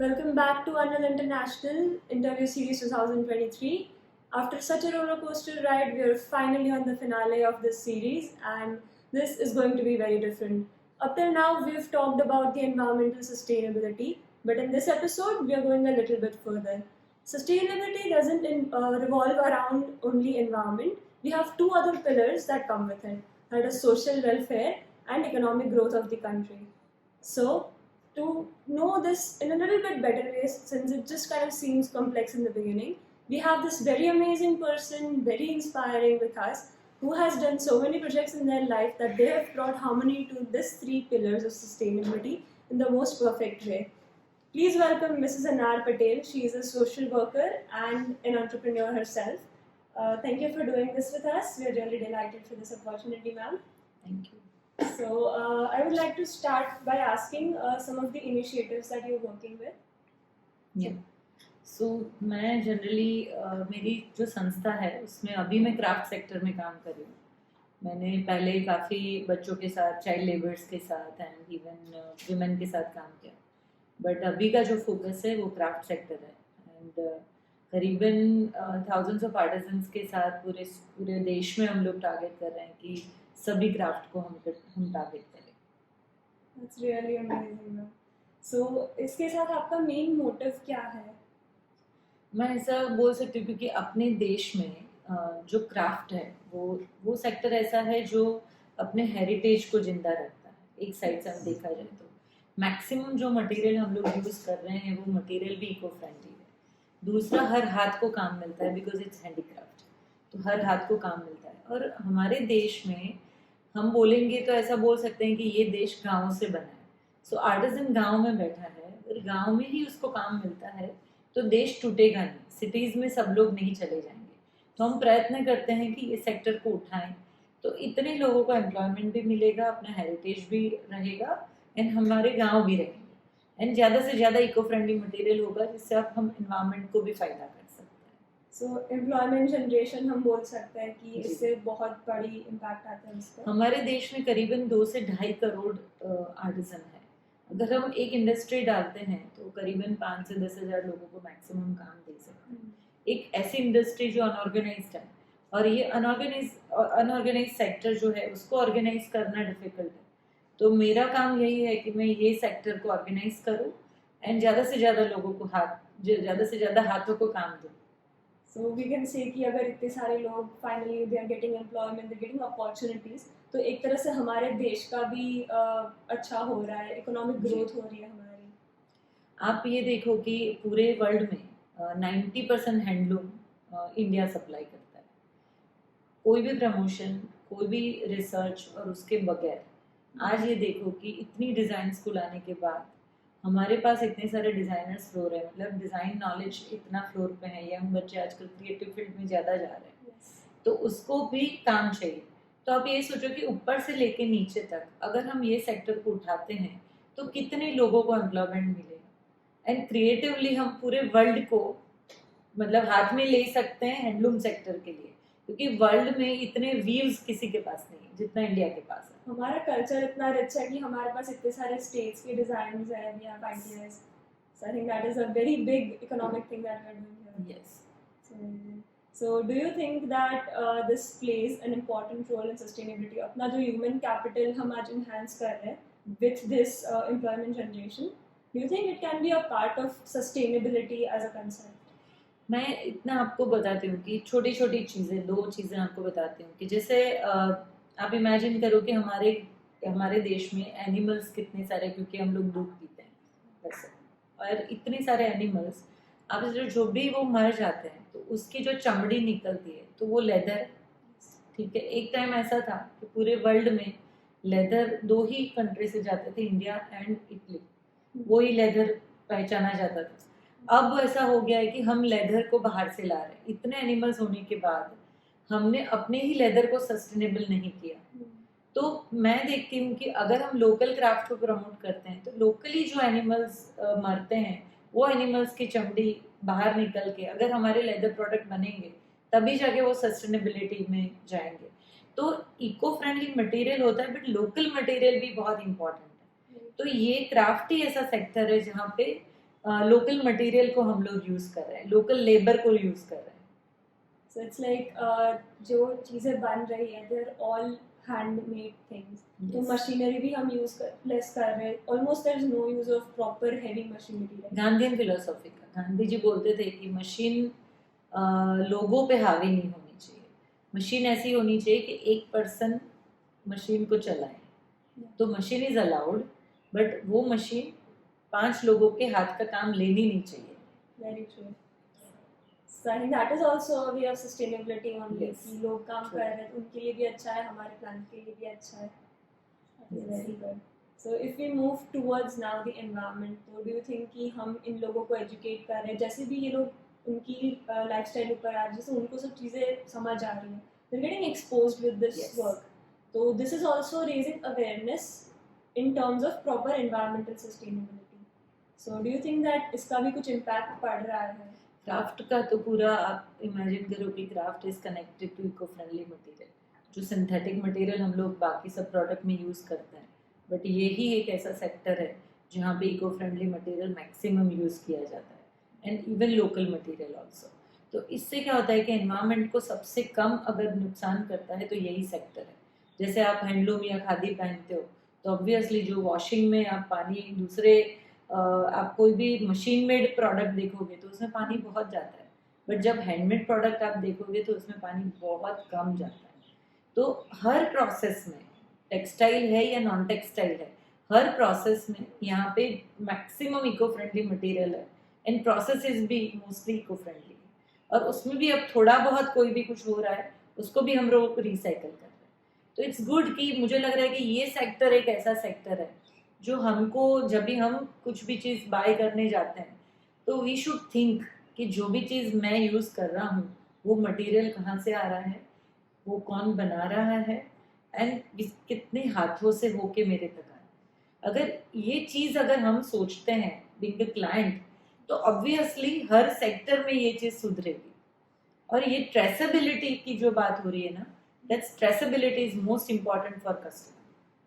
Welcome back to Anil International Interview Series 2023. After such a roller coaster ride, we are finally on the finale of this series, and this is going to be very different. Up till now, we've talked about the environmental sustainability, but in this episode, we are going a little bit further. Sustainability doesn't revolve around only environment. We have two other pillars that come with it, that is social welfare and economic growth of the country. So, to know this in a little bit better way, since it just kind of seems complex in the beginning, we have this very amazing person, very inspiring with us, who has done so many projects in their life that they have brought harmony to these three pillars of sustainability in the most perfect way. Please welcome Mrs. Anar Patel. She is a social worker and an entrepreneur herself. Thank you for doing this with us. We are really delighted for this opportunity, ma'am. Thank you. So, I would like to start by asking some of the initiatives that you're working with. Yeah. So मैं generally मेरी जो संस्था है उसमें अभी मैं craft sector में काम कर रही हूँ. मैंने पहले काफ़ी बच्चों के साथ, चाइल्ड लेबर्स के साथ एंड इवन वुमेन के साथ काम किया, बट अभी का जो फोकस है वो क्राफ्ट सेक्टर है. एंड करीबन थाउजेंड्स ऑफ आर्टिजन्स के साथ पूरे पूरे देश में हम लोग टारगेट कर रहे हैं कि सभी क्राफ्ट को हम टारगेट करें. That's really amazing, ma'am. So, इसके साथ आपका मेन मोटिव क्या है? मैं ऐसा बोल सकती हूँ क्योंकि अपने देश में जो क्राफ्ट है वो सेक्टर ऐसा है जो अपने हेरिटेज को जिंदा रखता है. एक साइड से हम देखा जाए तो मैक्सिमम जो मटेरियल हम लोग यूज़ कर रहे हैं वो मटेरियल भी इको फ्रेंडली है. दूसरा, हर हाथ को काम मिलता है बिकॉज इट्स हैंडीक्राफ्ट, तो हर हाथ को काम मिलता है. और हमारे देश में हम बोलेंगे तो ऐसा बोल सकते हैं कि ये देश गाँव से बना है. सो आर्टिजन गाँव में बैठा है, अगर गाँव में ही उसको काम मिलता है तो देश टूटेगा नहीं. सिटीज़ में सब लोग नहीं चले जाएंगे. तो हम प्रयत्न करते हैं कि ये सेक्टर को उठाएं तो इतने लोगों को एम्प्लॉयमेंट भी मिलेगा, अपना हेरिटेज भी रहेगा एंड हमारे गांव भी रहेंगे एंड ज़्यादा से ज़्यादा इको फ्रेंडली मटेरियल होगा जिससे अब हम इन्वायरमेंट को भी फ़ायदा कर सकते हैं. सो एम्प्लॉयमेंट जनरेशन हम बोल सकते हैं कि इससे बहुत बड़ी इम्पैक्ट आता है इसका. हमारे देश में करीबन 2 से 2.5 करोड़ आर्टिजन है. अगर हम एक इंडस्ट्री डालते हैं तो करीबन 5 से 10 हज़ार लोगों को मैक्सिमम काम दे सकते हैं. एक ऐसी इंडस्ट्री जो अनऑर्गेनाइज्ड है और ये अनऑर्गेनाइज सेक्टर जो है उसको ऑर्गेनाइज करना डिफिकल्ट है. तो मेरा काम यही है कि मैं ये सेक्टर को ऑर्गेनाइज करूँ एंड ज़्यादा से ज़्यादा लोगों को ज़्यादा से ज़्यादा हाथों को काम दूँ. सो वी कैन से कि अगर इतने सारे लोग finally they are getting employment, they getting opportunities, तो एक तरह से हमारे देश का भी अच्छा हो रहा है, इकोनॉमिक ग्रोथ हो रही है हमारी. आप ये देखो कि पूरे वर्ल्ड में 90% हैंडलूम इंडिया सप्लाई करता है. कोई भी प्रमोशन, कोई भी रिसर्च और उसके बगैर आज ये देखो कि इतनी डिज़ाइंस को लाने के बाद हमारे पास इतने सारे डिज़ाइनर्स फ्लोर है. मतलब डिज़ाइन नॉलेज इतना फ्लोर पे है. यंग बच्चे आजकल क्रिएटिव फील्ड में ज़्यादा जा रहे हैं. तो उसको भी काम चाहिए. तो आप ये सोचो कि ऊपर से लेके नीचे तक अगर हम ये सेक्टर को उठाते हैं तो कितने लोगों को एम्प्लॉयमेंट मिलेगा एंड क्रिएटिवली हम पूरे वर्ल्ड को मतलब हाथ में ले सकते हैं हैंडलूम सेक्टर के लिए, क्योंकि वर्ल्ड में इतने वीव्स किसी के पास नहीं है जितना इंडिया के पास है. हमारा कल्चर इतना रिच है कि हमारे पास इतने सारे स्टेट्स के डिजाइन्स हैं, we have ideas. So I think that is a very big economic thing that we are doing here. Yes. So, do you think that this plays an important role in sustainability? अपना जो human capital हम आज enhance कर रहे हैं with this employment generation, do you think it can be a part of sustainability as a concept? मैं इतना आपको बताती हूँ कि छोटी छोटी चीज़ें, 2 चीज़ें आपको बताती हूँ कि जैसे आप इमेजिन करो कि हमारे देश में एनिमल्स कितने सारे, क्योंकि हम लोग दूध पीते हैं वैसे, और इतने सारे एनिमल्स अब जो भी वो मर जाते हैं तो उसकी जो चमड़ी निकलती है तो वो लेदर. ठीक है, एक टाइम ऐसा था कि पूरे वर्ल्ड में लेदर 2 ही कंट्री से जाते थे, इंडिया एंड इटली. वो ही लेदर पहचाना जाता था. अब ऐसा हो गया है कि हम लेदर को बाहर से ला रहे हैं. इतने एनिमल्स होने के बाद हमने अपने ही लेदर को सस्टेनेबल नहीं किया. तो मैं देखती हूँ कि अगर हम लोकल क्राफ्ट को प्रमोट करते हैं तो लोकली जो एनिमल्स मरते हैं वो एनिमल्स की चमड़ी बाहर निकल के अगर हमारे लेदर प्रोडक्ट बनेंगे तभी जाके वो सस्टेनेबिलिटी में जाएंगे. तो इको फ्रेंडली मटेरियल होता है बट लोकल मटेरियल भी बहुत इम्पोर्टेंट है. तो ये क्राफ्ट ही ऐसा सेक्टर है जहाँ पे लोकल मटेरियल को हम लोग यूज़ कर रहे हैं, लोकल लेबर को यूज़ कर रहे हैं। So it's like जो चीज़ें बन रही है they're all handmade things. तो Yes. मशीनरी भी हम यूज लेस कर रहे हैं. Almost there is no use of proper heavy machinery. Right? Gandhian philosophy का, गांधी जी बोलते थे कि मशीन लोगों पे हावी नहीं होनी चाहिए, मशीन ऐसी होनी चाहिए कि एक पर्सन मशीन को चलाए. तो मशीन इज अलाउड, बट वो मशीन 5 लोगों के हाथ का काम लेनी नहीं चाहिए. Very true. So I think that is also a way of sustainability only. Yes. कि लोग काम True. कर रहे हैं, उनके लिए भी अच्छा है, हमारे प्लान के लिए भी अच्छा है. That is very good. So if we move towards now the environment, तो do you think कि हम इन लोगों को educate कर रहे हैं, जैसे भी ये लोग उनकी lifestyle ऊपर आ रही है, जैसे उनको सब चीज़ें समझ आ रही हैं, they're getting exposed with this Yes. work. So this is also raising awareness in terms of proper environmental sustainability. So do you think that इसका भी कुछ impact पड़ रहा है? क्राफ्ट का तो पूरा आप इमेजिन करो कि craft is connected to eco friendly material. जो सिंथेटिक मटेरियल हम लोग बाकी सब प्रोडक्ट में यूज़ करते हैं, बट ये ही एक ऐसा सेक्टर है जहाँ पे eco friendly material maximum use किया जाता है, and even local material also. तो इससे क्या होता है कि एनवायरनमेंट को सबसे कम अगर नुकसान करता है तो यही सेक्टर है. जैसे आप हैंडलूम या खादी पहनते हो तो ऑब्वियसली जो वॉशिंग में आप पानी दूसरे आप कोई भी मशीन मेड प्रोडक्ट देखोगे तो उसमें पानी बहुत जाता है, बट जब हैंडमेड प्रोडक्ट आप देखोगे तो उसमें पानी बहुत कम जाता है. तो हर प्रोसेस में, टेक्सटाइल है या नॉन टेक्सटाइल है, हर प्रोसेस में यहाँ पे मैक्सिमम इको फ्रेंडली मटेरियल है, एंड प्रोसेसेस भी मोस्टली इको फ्रेंडली है. और उसमें भी अब थोड़ा बहुत कोई भी कुछ हो रहा है उसको भी हम लोग रिसाइकल कर रहे हैं. तो इट्स गुड कि मुझे लग रहा है कि ये सेक्टर एक ऐसा सेक्टर है जो हमको, जब भी हम कुछ भी चीज़ बाय करने जाते हैं तो वी शुड थिंक कि जो भी चीज़ मैं यूज़ कर रहा हूँ वो मटेरियल कहाँ से आ रहा है, वो कौन बना रहा है, एंड कितने हाथों से होके मेरे तक आया. अगर ये चीज़ अगर हम सोचते हैं बीइंग अ क्लाइंट, तो ऑब्वियसली हर सेक्टर में ये चीज़ सुधरेगी. और ये ट्रेसेबिलिटी की जो बात हो रही है ना, that's traceability is most important for customer,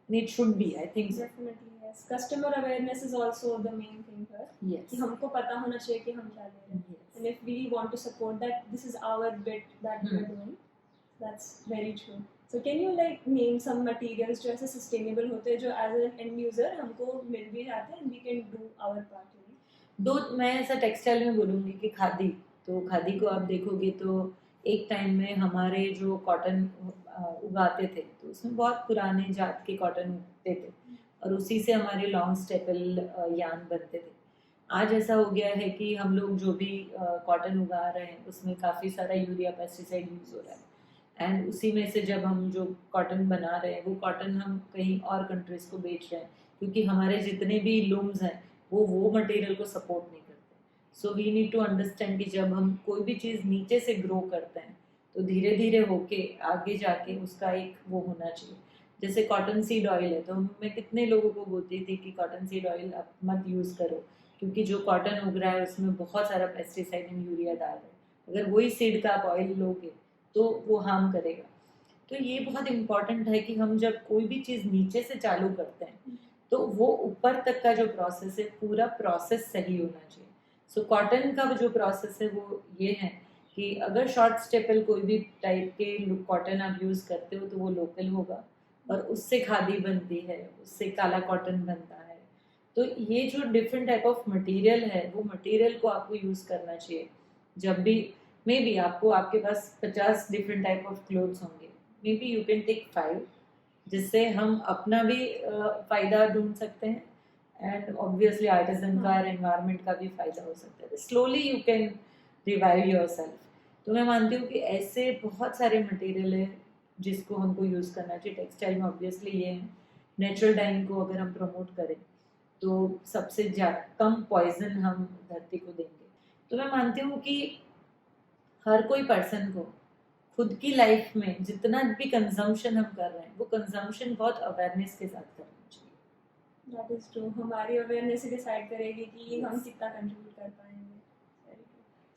and it should be, I think so. Definitely yes. Customer awareness is also the main thing here. Yes. कि हमको पता होना चाहिए कि हम क्या ले रहे हैं. Yes. And if we want to support that, this is our bit that we are doing. That's very true. So can you like name some materials जो ऐसे sustainable होते हैं जो as an end user हमको मिल भी जाते हैं and we can do our part in it? दो मैं ऐसा टेक्सटाइल में बोलूँगी कि खादी, तो खादी को आप देखोगे तो एक टाइम में हमारे जो कॉटन उगाते थे तो उसमें बहुत पुराने जात के कॉटन उगते थे और उसी से हमारे लॉन्ग स्टेपल यार्न बनते थे. आज ऐसा हो गया है कि हम लोग जो भी कॉटन उगा रहे हैं उसमें काफ़ी सारा यूरिया पेस्टिसाइड यूज़ हो रहा है, एंड उसी में से जब हम जो कॉटन बना रहे हैं वो कॉटन हम कहीं और कंट्रीज़ को बेच रहे हैं, क्योंकि हमारे जितने भी लूम्स हैं वो मटेरियल को सपोर्ट नहीं करते. So we need to understand कि जब हम कोई भी चीज़ नीचे से ग्रो करते हैं तो धीरे धीरे होके आगे जाके उसका एक वो होना चाहिए. जैसे कॉटन सीड ऑयल है, तो मैं कितने लोगों को बोलती थी कि कॉटन सीड ऑयल आप मत यूज़ करो, क्योंकि जो कॉटन उग रहा है उसमें बहुत सारा पेस्टिसाइड एंड यूरिया डाल रहे हैं. अगर वही सीड का आप ऑयल लोगे तो वो हार्म करेगा. तो ये बहुत इम्पॉर्टेंट है कि हम जब कोई भी चीज़ नीचे से चालू करते हैं तो वो ऊपर तक का जो प्रोसेस है पूरा प्रोसेस सही होना चाहिए. सो कॉटन का जो प्रोसेस है वो ये है कि अगर शॉर्ट स्टेपल कोई भी टाइप के कॉटन आप यूज़ करते हो तो वो लोकल होगा, और उससे खादी बनती है, उससे काला कॉटन बनता है. तो ये जो डिफरेंट टाइप ऑफ मटेरियल है वो मटेरियल को आपको यूज़ करना चाहिए. जब भी मे बी आपको आपके पास 50 डिफरेंट टाइप ऑफ क्लोथ्स होंगे, may be you can take 5, जिससे हम अपना भी फ़ायदा ढूंढ सकते हैं, एंड ऑब्वियसली आर्टिजन का और एनवायरनमेंट का भी फ़ायदा हो सकता है. Slowly you can revive your self. तो मैं मानती हूँ कि ऐसे बहुत सारे मटेरियल है जिसको हमको यूज़ करना चाहिए. टेक्सटाइल में ऑब्वियसली ये है, नेचुरल डाइंग को अगर हम प्रमोट करें तो सबसे कम पॉइजन हम धरती को देंगे. तो मैं मानती हूँ कि हर कोई पर्सन को खुद की लाइफ में जितना भी कंजम्पशन हम कर रहे हैं वो कंजम्पशन बहुत अवेयरनेस के साथ करना चाहिए. That is true. हमारी अवेयरनेस ही डिसाइड करेगी कि हम कितना कंट्रीब्यूट कर पाएंगे.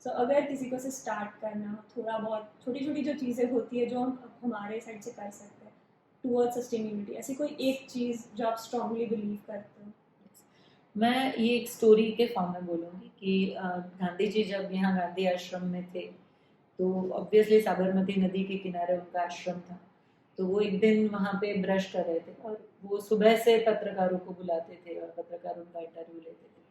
सो अगर किसी को से स्टार्ट करना हो, थोड़ा बहुत छोटी छोटी जो चीज़ें होती है जो हम हमारे साइड से कर सकते हैं टूवर्ड्स सस्टेनेबिलिटी, ऐसी कोई एक चीज़ जो आप स्ट्रांगली बिलीव करते हो? मैं ये एक स्टोरी के फॉर्म में बोलूँगी कि गांधी जी जब यहाँ गांधी आश्रम में थे तो ऑब्वियसली साबरमती नदी के किनारे उनका आश्रम था। तो वो एक दिन वहाँ पे ब्रश कर रहे थे और वो सुबह से पत्रकारों को बुलाते थे और पत्रकार उनका इंटरव्यू लेते थे।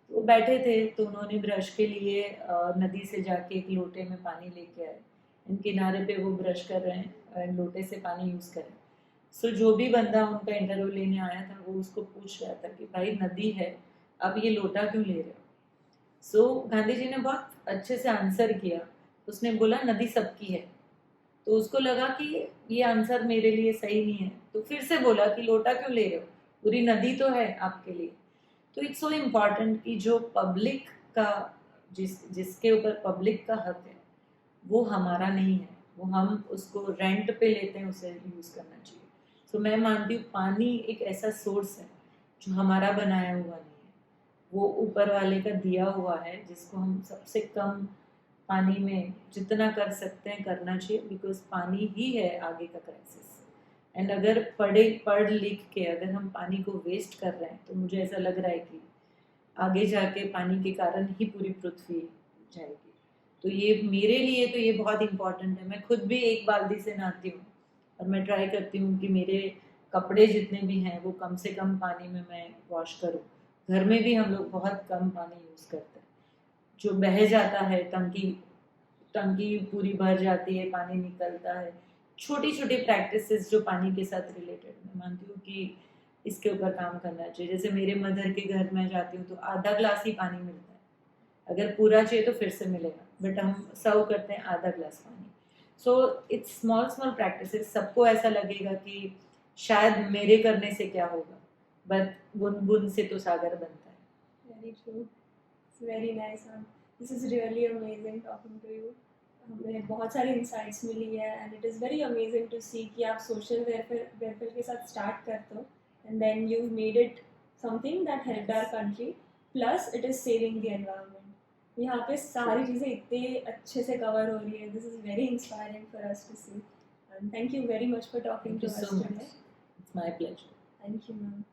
तो वो बैठे थे तो उन्होंने ब्रश के लिए नदी से जाके एक लोटे में पानी लेके आए। इन किनारे पे वो ब्रश कर रहे हैं और लोटे से पानी यूज़ कर रहे हैं। सो जो भी बंदा उनका इंटरव्यू लेने आया था वो उसको पूछ रहा था कि भाई नदी है, अब ये लोटा क्यों ले रहे हो? सो गांधी जी ने बहुत अच्छे से आंसर किया। उसने बोला नदी सबकी है। तो उसको लगा कि ये आंसर मेरे लिए सही नहीं है, तो फिर से बोला कि लोटा क्यों ले रहे हो, पूरी नदी तो है आपके लिए। तो इट्स सो इम्पॉर्टेंट कि जो पब्लिक का जिसके ऊपर पब्लिक का हक है वो हमारा नहीं है, वो हम उसको रेंट पे लेते हैं, उसे यूज़ करना चाहिए। सो मैं मानती हूँ पानी एक ऐसा सोर्स है जो हमारा बनाया हुआ नहीं है, वो ऊपर वाले का दिया हुआ है, जिसको हम सबसे कम पानी में जितना कर सकते हैं करना चाहिए, बिकॉज पानी ही है आगे का क्राइसिस। एंड अगर पढ़ लिख के अगर हम पानी को वेस्ट कर रहे हैं तो मुझे ऐसा लग रहा है कि आगे जाके पानी के कारण ही पूरी पृथ्वी जाएगी। तो ये मेरे लिए तो ये बहुत इम्पोर्टेंट है। मैं खुद भी एक बाल्टी से नहाती हूँ और मैं ट्राई करती हूँ कि मेरे कपड़े जितने भी हैं वो कम से कम पानी में मैं वॉश करूँ। घर में भी हम लोग बहुत कम पानी यूज़ करते हैं, जो बह जाता है, टंकी टंकी पूरी भर जाती है, पानी निकलता है। छोटी छोटी प्रैक्टिसेस जो पानी के साथ रिलेटेड, मैं मानती हूँ कि इसके ऊपर काम करना चाहिए। जैसे मेरे मदर के घर में जाती हूँ तो आधा ग्लास ही पानी मिलता है, अगर पूरा चाहिए तो फिर से मिलेगा, बट हम सर्व करते हैं आधा ग्लास पानी। So it's small small practices. सबको ऐसा लगेगा कि शायद मेरे करने से क्या होगा, बट बूंद बूंद से तो सागर बनता है। Very true. It's very nice. This is really amazing talking to you. हमें बहुत सारी इंसाइट्स मिली है and it is very amazing to see कि आप सोशल वेलफेयर के साथ स्टार्ट करते हो and then you made it something that helped our country, plus it is saving the environment. यहाँ पे सारी चीज़ें इतने अच्छे से कवर हो रही है। This is very inspiring for us to see and thank you very much for talking thank to you us so much, today. It's my pleasure. Thank you ma'am.